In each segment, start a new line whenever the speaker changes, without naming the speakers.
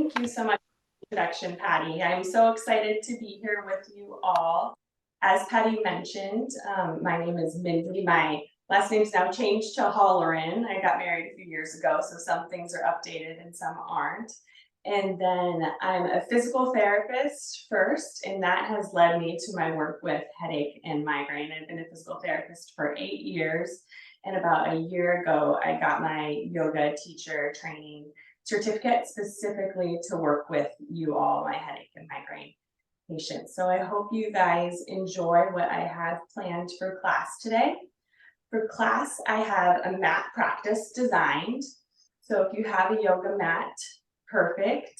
Thank you so much for the introduction, Patty. I'm so excited to be here with you all. As Patty mentioned, my name is Mindy. My last name's now changed to Holleran. I got married a few years ago, so some things are updated and some aren't. And then I'm a physical therapist first, and that has led me to my work with headache and migraine. I've been a physical therapist for 8 years, and about a year ago, I got my yoga teacher training certificate specifically to work with you all, my headache and migraine patients. So I hope you guys enjoy what I have planned for class today. For class, I have a mat practice designed. So if you have a yoga mat, perfect.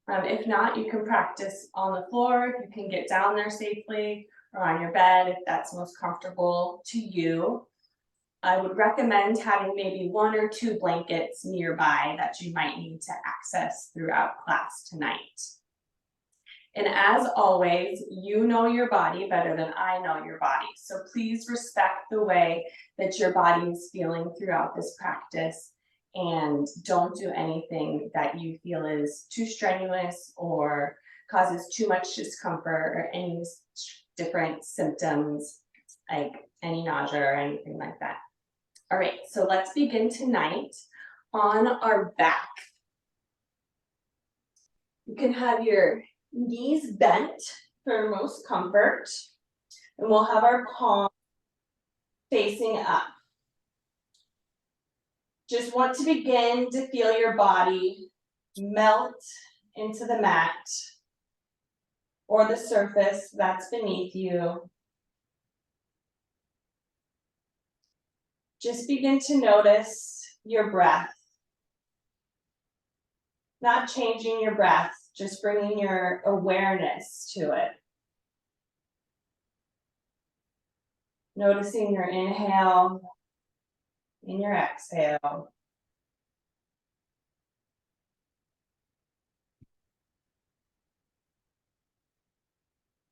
If not, you can practice on the floor, if you can get down there safely, or on your bed, if that's most comfortable to you. I would recommend having maybe 1 or 2 blankets nearby that you might need to access throughout class tonight. And as always, you know your body better than I know your body. So please respect the way that your body is feeling throughout this practice, and don't do anything that you feel is too strenuous or causes too much discomfort or any different symptoms like any nausea or anything like that. All right, so let's begin tonight on our back. You can have your knees bent for most comfort, and we'll have our palms facing up. Just want to begin to feel your body melt into the mat or the surface that's beneath you. Just begin to notice your breath. Not changing your breath, just bringing your awareness to it. Noticing your inhale and your exhale.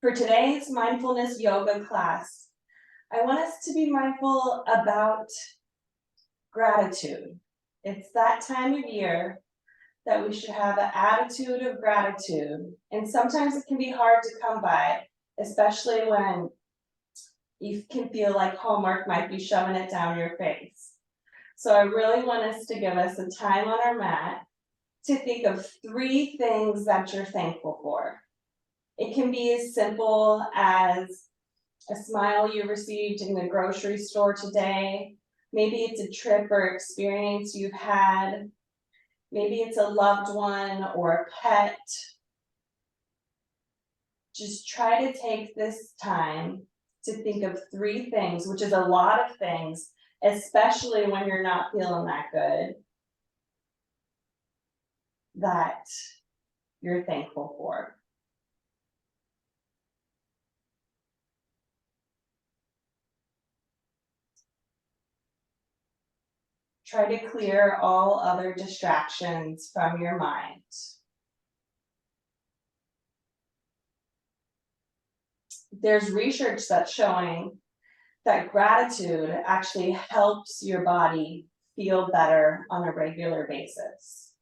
For today's mindfulness yoga class, I want us to be mindful about gratitude. It's that time of year that we should have an attitude of gratitude. And sometimes it can be hard to come by, especially when you can feel like homework might be shoving it down your face. So I really want us to give us a time on our mat to think of 3 things that you're thankful for. It can be as simple as a smile you received in the grocery store today. Maybe it's a trip or experience you've had. Maybe it's a loved one or a pet. Just try to take this time to think of 3 things, which is a lot of things, especially when you're not feeling that good, that you're thankful for. Try to clear all other distractions from your mind. There's research that's showing that gratitude actually helps your body feel better on a regular basis.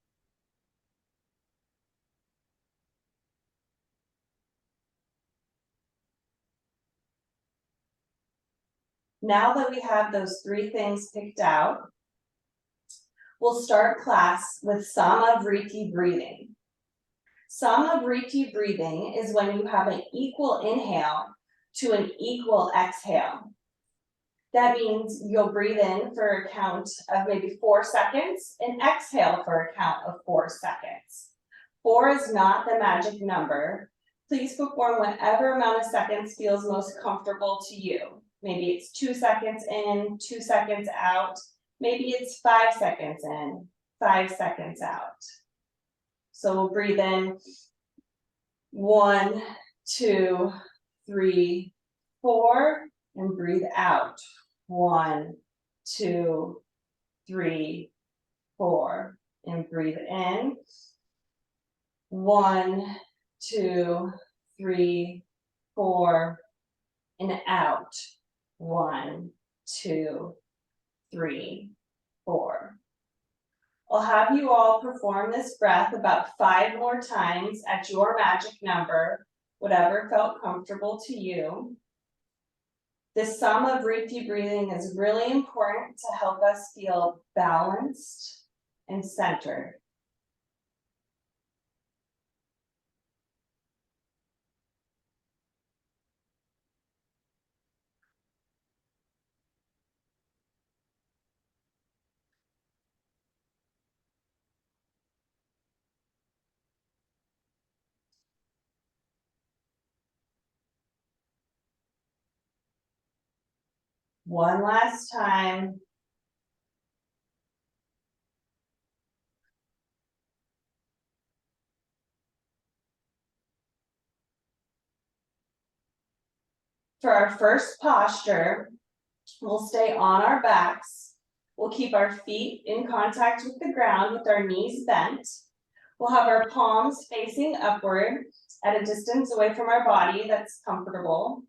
Now that we have those 3 things picked out, we'll start class with Samavriti breathing. Samavriti breathing is when you have an equal inhale to an equal exhale. That means you'll breathe in for a count of maybe 4 seconds and exhale for a count of 4 seconds. 4 is not the magic number. Please perform whatever amount of seconds feels most comfortable to you. Maybe it's 2 seconds in, 2 seconds out. Maybe it's 5 seconds in, 5 seconds out. So we'll breathe in 1, 2, 3, 4, and breathe out 1, 2, 3, 4, and breathe in 1, 2, 3, 4, and out 1, 2, 3, 4. I'll have you all perform this breath about 5 more times at your magic number, whatever felt comfortable to you. This Sama-Vritti breathing is really important to help us feel balanced and centered. One last time. For our first posture, we'll stay on our backs. We'll keep our feet in contact with the ground with our knees bent. We'll have our palms facing upward at a distance away from our body that's comfortable.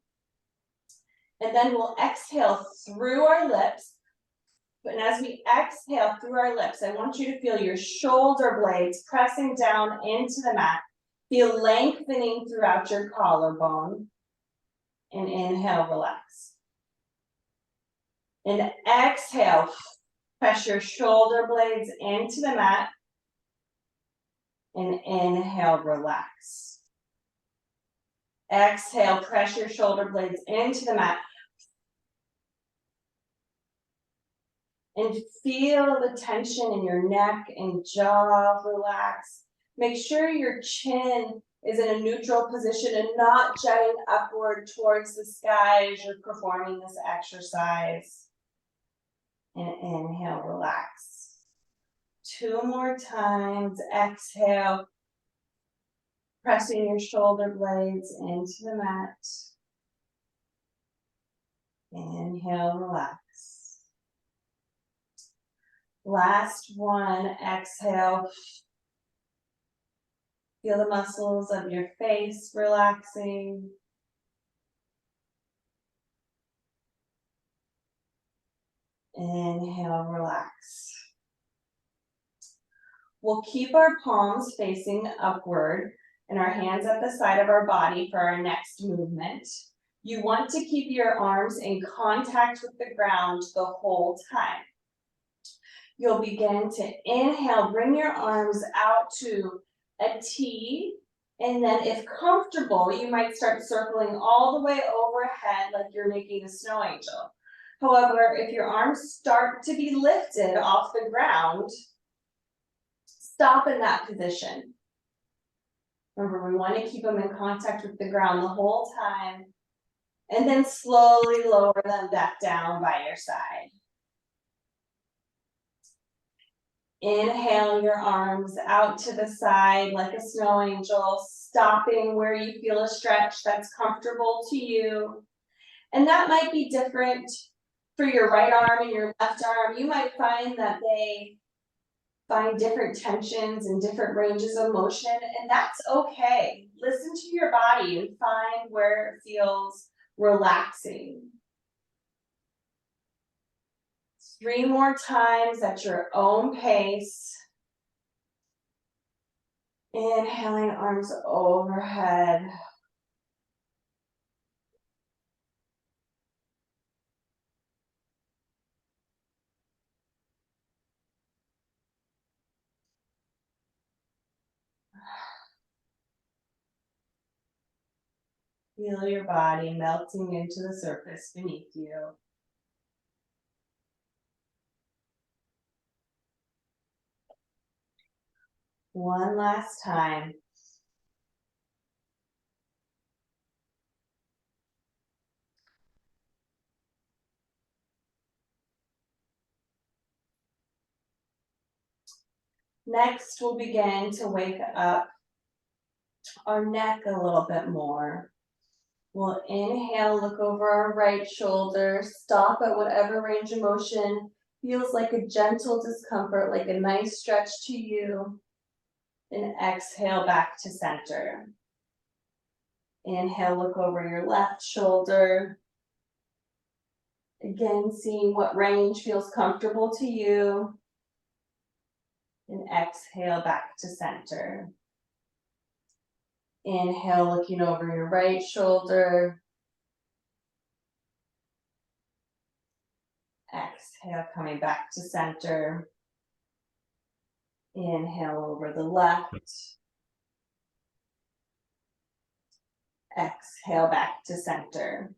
And then we'll exhale through our lips. And as we exhale through our lips, I want you to feel your shoulder blades pressing down into the mat. Feel lengthening throughout your collarbone. And inhale, relax. And exhale, press your shoulder blades into the mat. And inhale, relax. Exhale, press your shoulder blades into the mat. And feel the tension in your neck and jaw relax. Make sure your chin is in a neutral position and not jutting upward towards the sky as you're performing this exercise. And inhale, relax. 2 more times, exhale. Pressing your shoulder blades into the mat. Inhale, relax. Last one, exhale. Feel the muscles of your face relaxing. Inhale, relax. We'll keep our palms facing upward and our hands at the side of our body for our next movement. You want to keep your arms in contact with the ground the whole time. You'll begin to inhale, bring your arms out to a T, and then if comfortable, you might start circling all the way overhead like you're making a snow angel. However, if your arms start to be lifted off the ground, stop in that position. Remember, we want to keep them in contact with the ground the whole time, and then slowly lower them back down by your side. Inhale your arms out to the side like a snow angel, stopping where you feel a stretch that's comfortable to you. And that might be different for your right arm and your left arm. You might find that they find different tensions and different ranges of motion, and that's okay. Listen to your body and find where it feels relaxing. 3 more times at your own pace. Inhaling, arms overhead. Feel your body melting into the surface beneath you. One last time. Next, we'll begin to wake up our neck a little bit more. We'll inhale, look over our right shoulder, stop at whatever range of motion feels like a gentle discomfort, like a nice stretch to you. And exhale back to center. Inhale, look over your left shoulder. Again, seeing what range feels comfortable to you. And exhale back to center. Inhale, looking over your right shoulder. Exhale, coming back to center. Inhale over the left. Exhale back to center.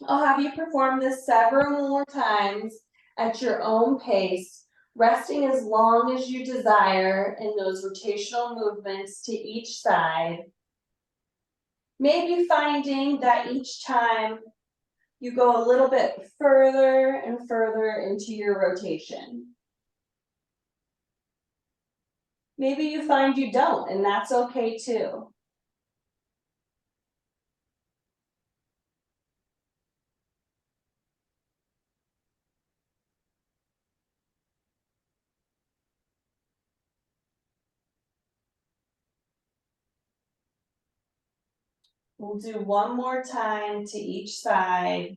I'll have you perform this several more times at your own pace, resting as long as you desire in those rotational movements to each side. Maybe finding that each time you go a little bit further and further into your rotation. Maybe you find you don't, and that's okay too. We'll do one more time to each side.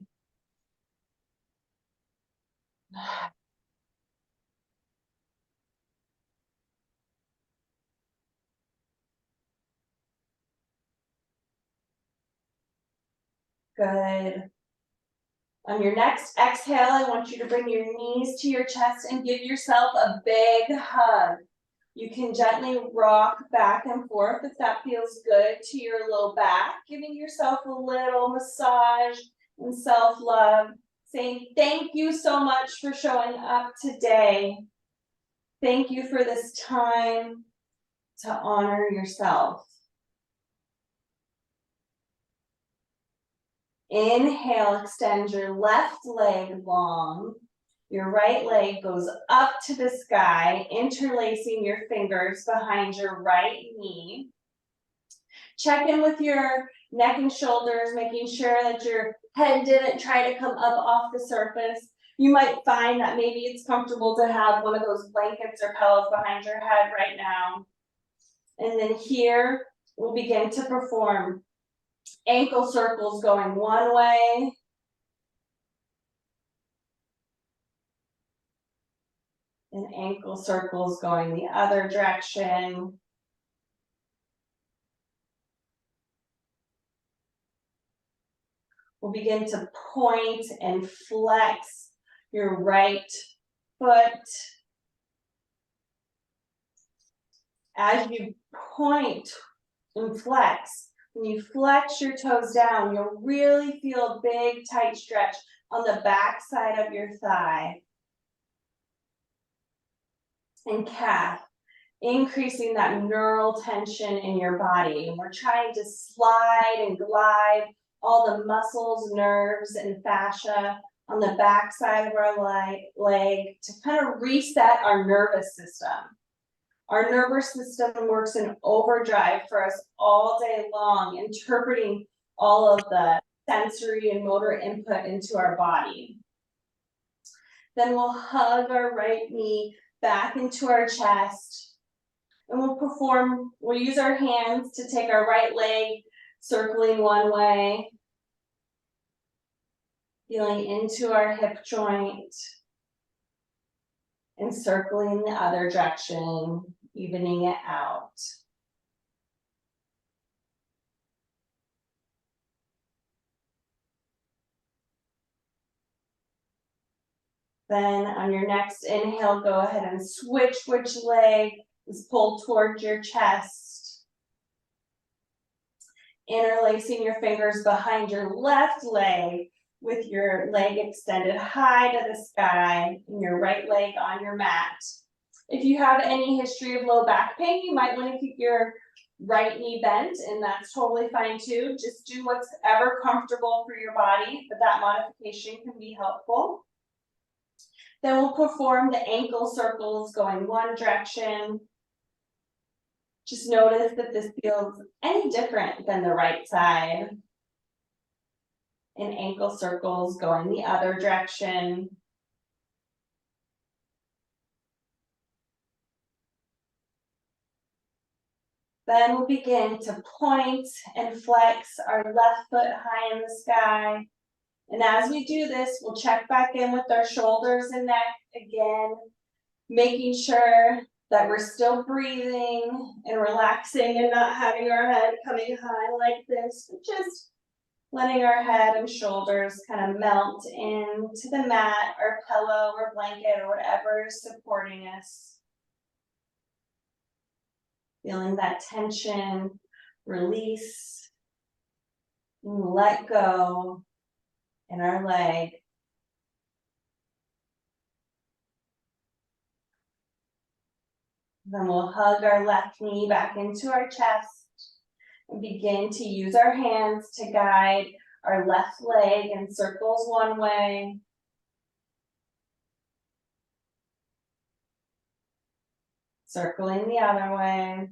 Good. On your next exhale, I want you to bring your knees to your chest and give yourself a big hug. You can gently rock back and forth if that feels good to your low back, giving yourself a little massage and self-love, saying thank you so much for showing up today. Thank you for this time to honor yourself. Inhale, extend your left leg long. Your right leg goes up to the sky, interlacing your fingers behind your right knee. Check in with your neck and shoulders, making sure that your head didn't try to come up off the surface. You might find that maybe it's comfortable to have one of those blankets or pillows behind your head right now. And then here, we'll begin to perform ankle circles going one way. And ankle circles going the other direction. We'll begin to point and flex your right foot. As you point and flex, when you flex your toes down, you'll really feel a big, tight stretch on the back side of your thigh and calf, increasing that neural tension in your body. And we're trying to slide and glide all the muscles, nerves, and fascia on the back side of our leg to kind of reset our nervous system. Our nervous system works in overdrive for us all day long, interpreting all of the sensory and motor input into our body. Then we'll hug our right knee back into our chest, and we'll use our hands to take our right leg circling one way, feeling into our hip joint, and circling the other direction, evening it out. Then on your next inhale, go ahead and switch which leg is pulled towards your chest. Interlacing your fingers behind your left leg with your leg extended high to the sky and your right leg on your mat. If you have any history of low back pain, you might want to keep your right knee bent, and that's totally fine too. Just do what's ever comfortable for your body, but that modification can be helpful. Then we'll perform the ankle circles going one direction. Just notice that this feels any different than the right side. And ankle circles going the other direction. Then we'll begin to point and flex our left foot high in the sky. And as we do this, we'll check back in with our shoulders and neck again, making sure that we're still breathing and relaxing and not having our head coming high like this, but just letting our head and shoulders kind of melt into the mat or pillow or blanket or whatever is supporting us. Feeling that tension, release, and let go in our leg. Then we'll hug our left knee back into our chest and begin to use our hands to guide our left leg in circles one way. Circling the other way.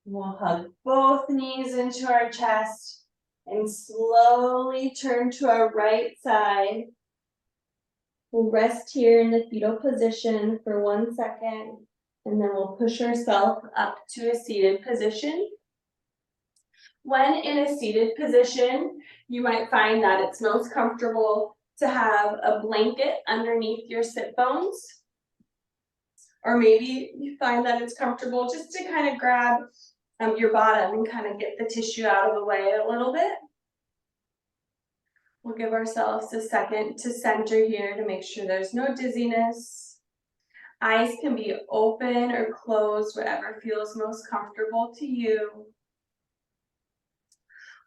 We'll hug both knees into our chest and slowly turn to our right side. We'll rest here in the fetal position for 1 second, and then we'll push ourselves up to a seated position. When in a seated position, you might find that it's most comfortable to have a blanket underneath your sit bones. Or maybe you find that it's comfortable just to kind of grab your bottom and kind of get the tissue out of the way a little bit. We'll give ourselves a second to center here to make sure there's no dizziness. Eyes can be open or closed, whatever feels most comfortable to you.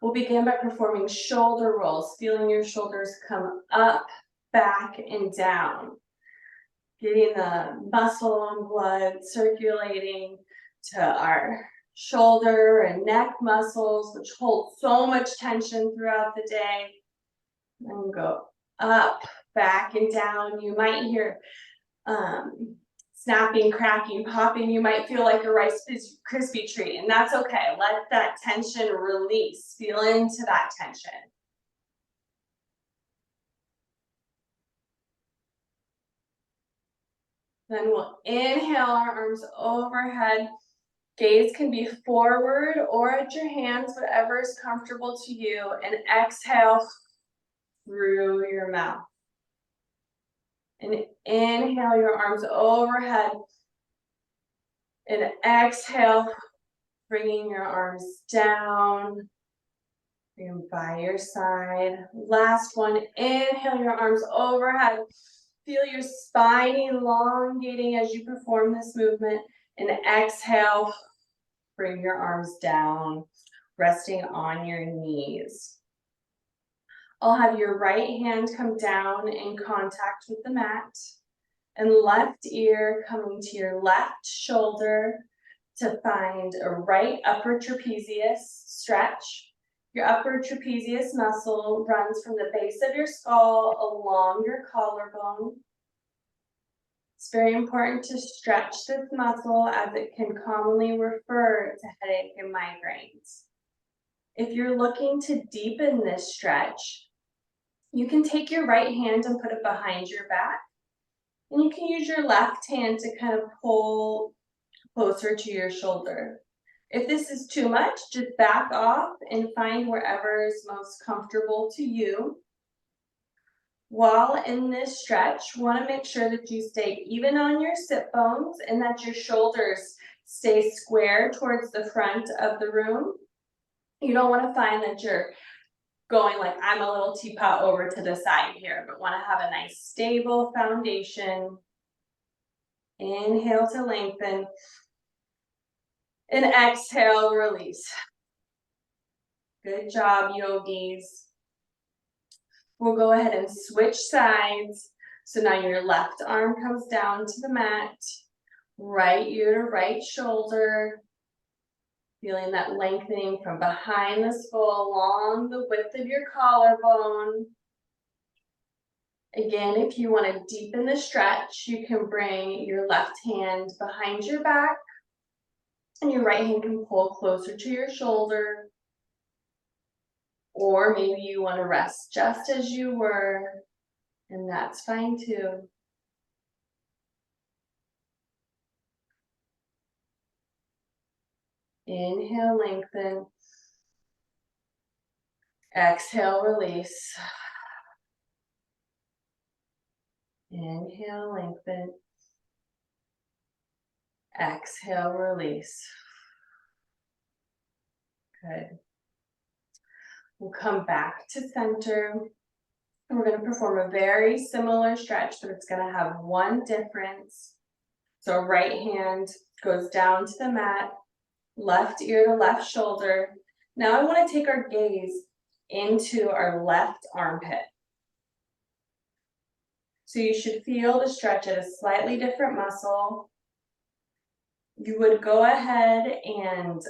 We'll begin by performing shoulder rolls, feeling your shoulders come up, back, and down. Getting the muscle and blood circulating to our shoulder and neck muscles, which hold so much tension throughout the day. And go up, back, and down. You might hear snapping, cracking, popping. You might feel like a Rice Krispie treat, and that's okay. Let that tension release. Feel into that tension. Then we'll inhale our arms overhead. Gaze can be forward or at your hands, whatever is comfortable to you. And exhale through your mouth. And inhale your arms overhead. And exhale, bringing your arms down. Bring them by your side. Last one, inhale your arms overhead. Feel your spine elongating as you perform this movement. And exhale, bring your arms down, resting on your knees. I'll have your right hand come down in contact with the mat, and left ear coming to your left shoulder to find a right upper trapezius stretch. Your upper trapezius muscle runs from the base of your skull along your collarbone. It's very important to stretch this muscle as it can commonly refer to headache and migraines. If you're looking to deepen this stretch, you can take your right hand and put it behind your back. And you can use your left hand to kind of pull closer to your shoulder. If this is too much, just back off and find wherever is most comfortable to you. While in this stretch, you want to make sure that you stay even on your sit bones and that your shoulders stay square towards the front of the room. You don't want to find that you're going like I'm a little teapot over to the side here, but want to have a nice stable foundation. Inhale to lengthen. And exhale, release. Good job, yogis. We'll go ahead and switch sides. So now your left arm comes down to the mat, right ear to right shoulder, feeling that lengthening from behind the skull along the width of your collarbone. Again, if you want to deepen the stretch, you can bring your left hand behind your back, and your right hand can pull closer to your shoulder. Or maybe you want to rest just as you were, and that's fine too. Inhale, lengthen. Exhale, release. Inhale, lengthen. Exhale, release. Good. We'll come back to center. And we're going to perform a very similar stretch, but it's going to have one difference. So right hand goes down to the mat, left ear to left shoulder. Now I want to take our gaze into our left armpit. So you should feel the stretch at a slightly different muscle. You would go ahead and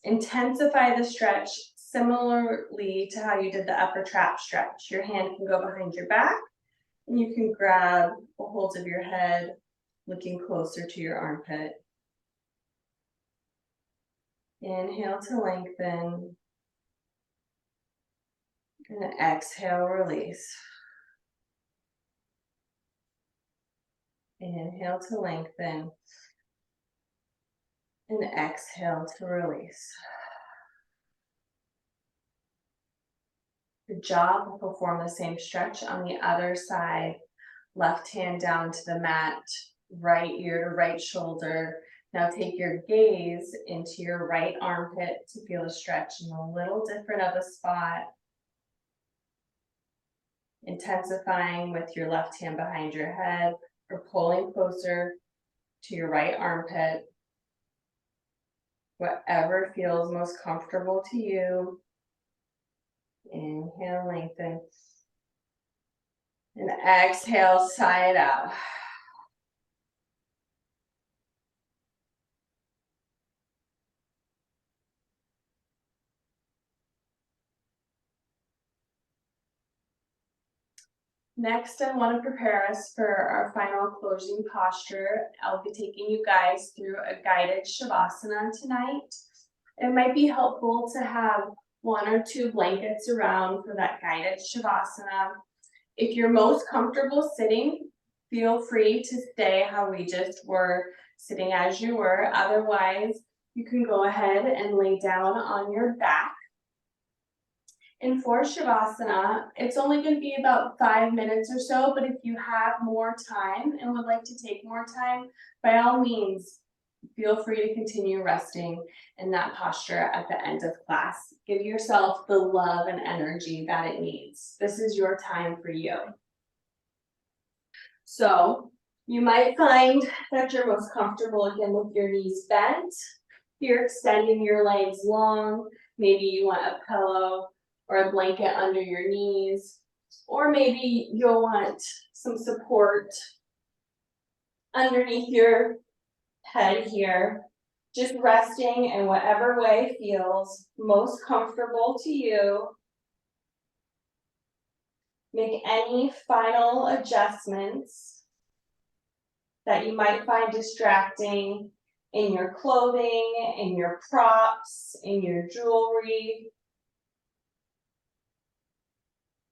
intensify the stretch similarly to how you did the upper trap stretch. Your hand can go behind your back and you can grab a hold of your head, looking closer to your armpit. Inhale to lengthen. And exhale, release. Inhale to lengthen. And exhale to release. Good job. We'll perform the same stretch on the other side. Left hand down to the mat, right ear to right shoulder. Now take your gaze into your right armpit to feel a stretch in a little different of a spot. Intensifying with your left hand behind your head or pulling closer to your right armpit. Whatever feels most comfortable to you. Inhale, lengthen. And exhale, sigh it out. Next, I want to prepare us for our final closing posture. I'll be taking you guys through a guided Shavasana tonight. It might be helpful to have 1 or 2 blankets around for that guided Shavasana. If you're most comfortable sitting, feel free to stay how we just were, sitting as you were. Otherwise, you can go ahead and lay down on your back. And for Shavasana, it's only going to be about 5 minutes or so, but if you have more time and would like to take more time, by all means, feel free to continue resting in that posture at the end of class. Give yourself the love and energy that it needs. This is your time for you. So you might find that you're most comfortable again with your knees bent. You're extending your legs long. Maybe you want a pillow or a blanket under your knees, or maybe you'll want some support underneath your head here, just resting in whatever way feels most comfortable to you. Make any final adjustments that you might find distracting in your clothing, in your props, in your jewelry.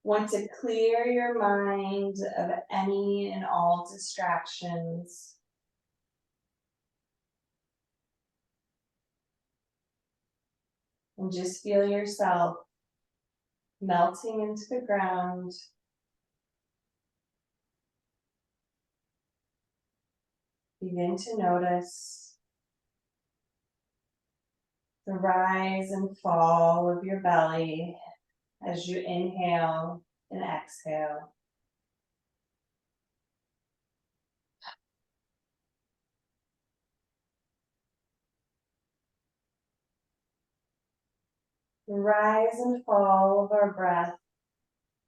Want to clear your mind of any and all distractions. And just feel yourself melting into the ground. Begin to notice the rise and fall of your belly as you inhale and exhale. The rise and fall of our breath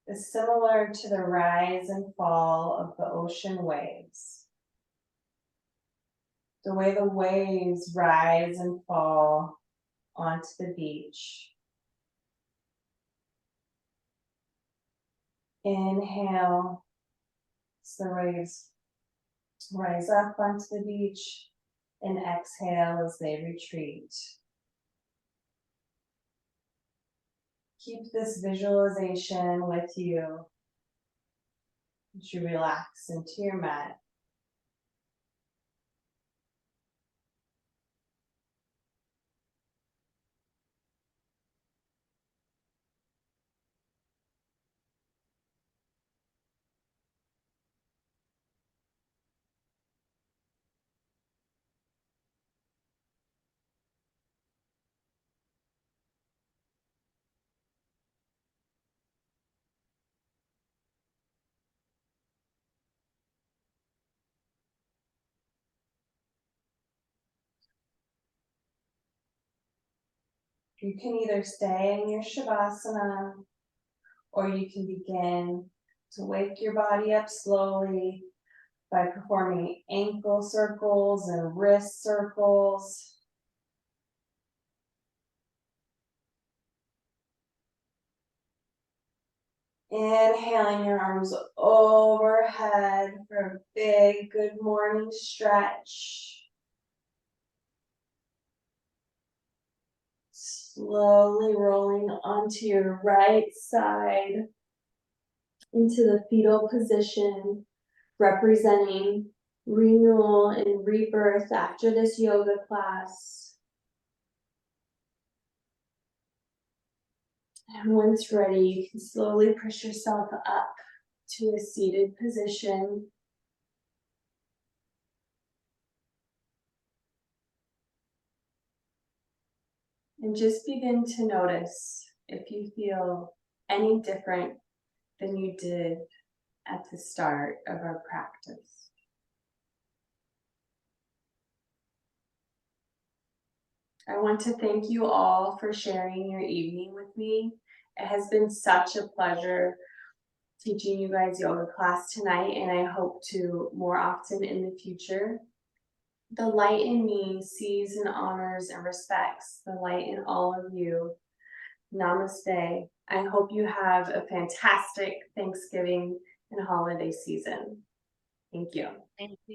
is similar to the rise and fall of the ocean waves. The way the waves rise and fall onto the beach. Inhale, as the waves rise up onto the beach, and exhale as they retreat. Keep this visualization with you as you relax into your mat. You can either stay in your Shavasana, or you can begin to wake your body up slowly by performing ankle circles and wrist circles. Inhaling your arms overhead for a big good morning stretch. Slowly rolling onto your right side into the fetal position, representing renewal and rebirth after this yoga class. And once ready, you can slowly push yourself up to a seated position. And just begin to notice if you feel any different than you did at the start of our practice. I want to thank you all for sharing your evening with me. It has been such a pleasure teaching you guys yoga class tonight, and I hope to more often in the future. The light in me sees and honors and respects the light in all of you. Namaste. I hope you have a fantastic Thanksgiving and holiday season. Thank you.
Thank you.